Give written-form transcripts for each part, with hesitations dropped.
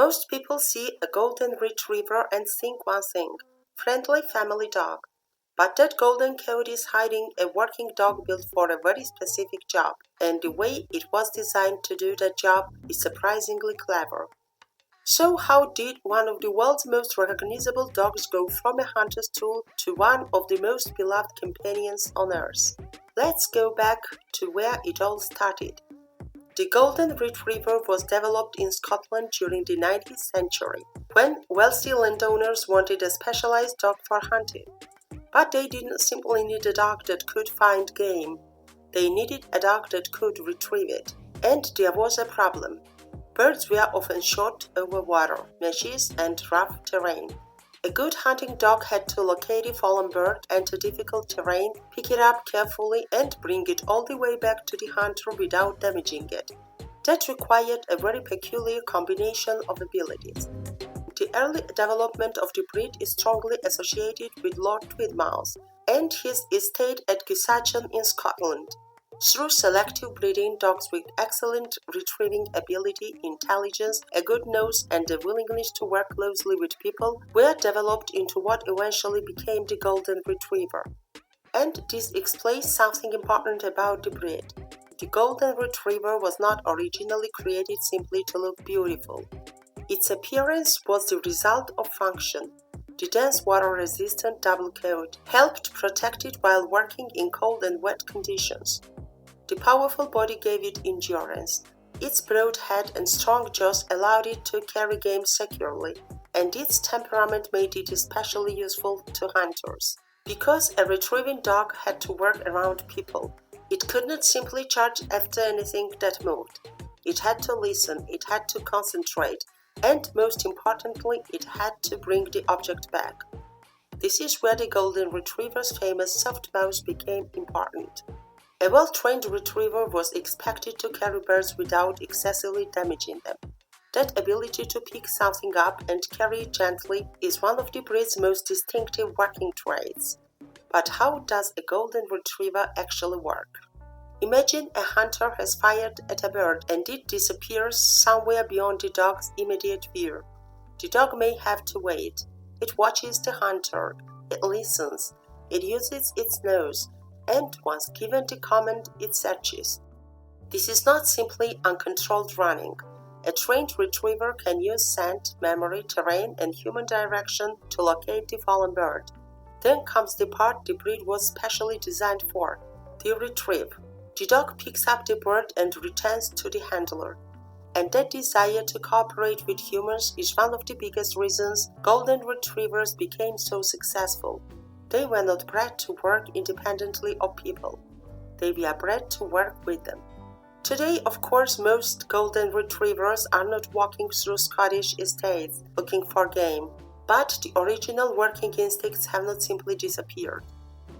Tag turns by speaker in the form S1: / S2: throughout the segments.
S1: Most people see a golden retriever and think one thing: friendly family dog. But that golden coat is hiding a working dog built for a very specific job, and the way it was designed to do that job is surprisingly clever. So how did one of the world's most recognizable dogs go from a hunter's tool to one of the most beloved companions on earth? Let's go back to where it all started. The Golden Retriever was developed in Scotland during the 19th century, when wealthy landowners wanted a specialized dog for hunting. But they didn't simply need a dog that could find game. They needed a dog that could retrieve it. And there was a problem. Birds were often shot over water, meshes, and rough terrain. A good hunting dog had to locate a fallen bird and a difficult terrain, pick it up carefully, and bring it all the way back to the hunter without damaging it. That required a very peculiar combination of abilities. The early development of the breed is strongly associated with Lord Tweedmouth and his estate at Gusachen in Scotland. Through selective breeding, dogs with excellent retrieving ability, intelligence, a good nose, and a willingness to work closely with people were developed into what eventually became the Golden Retriever. And this explains something important about the breed. The Golden Retriever was not originally created simply to look beautiful. Its appearance was the result of function. The dense water-resistant double coat helped protect it while working in cold and wet conditions. The powerful body gave it endurance. Its broad head and strong jaws allowed it to carry game securely, and its temperament made it especially useful to hunters. Because a retrieving dog had to work around people, it could not simply charge after anything that moved. It had to listen, it had to concentrate, and most importantly, it had to bring the object back. This is where the Golden Retriever's famous soft mouth became important. A well-trained retriever was expected to carry birds without excessively damaging them. That ability to pick something up and carry it gently is one of the breed's most distinctive working traits. But how does a Golden Retriever actually work? Imagine a hunter has fired at a bird and it disappears somewhere beyond the dog's immediate view. The dog may have to wait. It watches the hunter, it listens, it uses its nose, and once given the command, it searches. This is not simply uncontrolled running. A trained retriever can use scent, memory, terrain, and human direction to locate the fallen bird. Then comes the part the breed was specially designed for: the retrieve. The dog picks up the bird and returns to the handler. And that desire to cooperate with humans is one of the biggest reasons Golden Retrievers became so successful. They were not bred to work independently of people. They were bred to work with them. Today, of course, most Golden Retrievers are not walking through Scottish estates looking for game, but the original working instincts have not simply disappeared.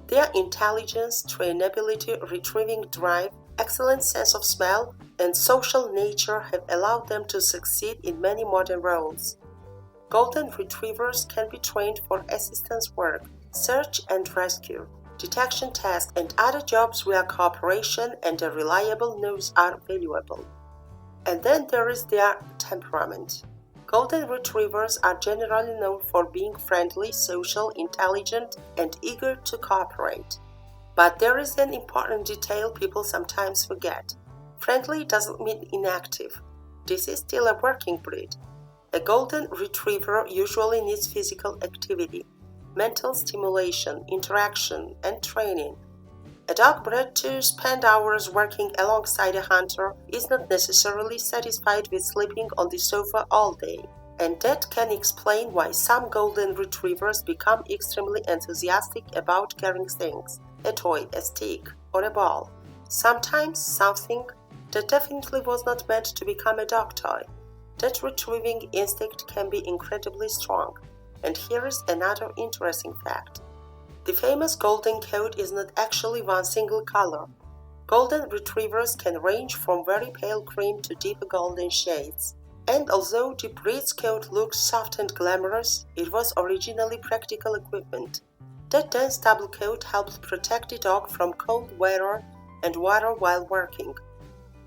S1: Their intelligence, trainability, retrieving drive, excellent sense of smell, and social nature have allowed them to succeed in many modern roles. Golden Retrievers can be trained for assistance work, search and rescue, detection tasks, and other jobs where cooperation and a reliable nose are valuable. And then there is their temperament. Golden Retrievers are generally known for being friendly, social, intelligent, and eager to cooperate. But there is an important detail people sometimes forget. Friendly doesn't mean inactive. This is still a working breed. A Golden Retriever usually needs physical activity, mental stimulation, interaction, and training. A dog bred to spend hours working alongside a hunter is not necessarily satisfied with sleeping on the sofa all day, and that can explain why some Golden Retrievers become extremely enthusiastic about carrying things: a toy, a stick, or a ball. Sometimes something that definitely was not meant to become a dog toy. That retrieving instinct can be incredibly strong. And here is another interesting fact. The famous golden coat is not actually one single color. Golden Retrievers can range from very pale cream to deep golden shades. And although the breed's coat looks soft and glamorous, it was originally practical equipment. That dense double coat helps protect the dog from cold weather and water while working.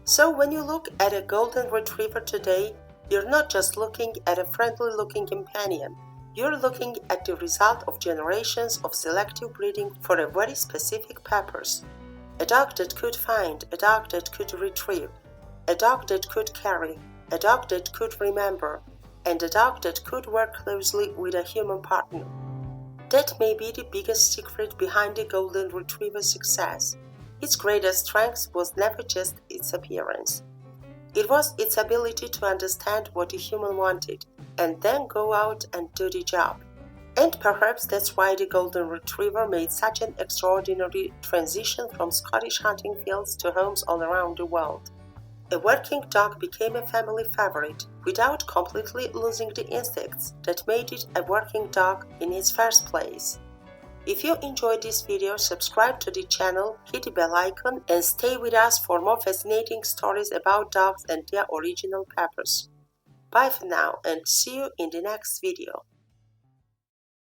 S1: So when you look at a Golden Retriever today, You're not just looking at a friendly-looking companion. You're looking at the result of generations of selective breeding for a very specific purpose. A dog that could find, a dog that could retrieve, a dog that could carry, a dog that could remember, and a dog that could work closely with a human partner. That may be the biggest secret behind the Golden Retriever's success. Its greatest strength was never just its appearance. It was its ability to understand what the human wanted, and then go out and do the job. And perhaps that's why the Golden Retriever made such an extraordinary transition from Scottish hunting fields to homes all around the world. A working dog became a family favorite without completely losing the instincts that made it a working dog in its first place. If you enjoyed this video, subscribe to the channel, hit the bell icon, and stay with us for more fascinating stories about dogs and their original purpose. Bye for now, and see you in the next video.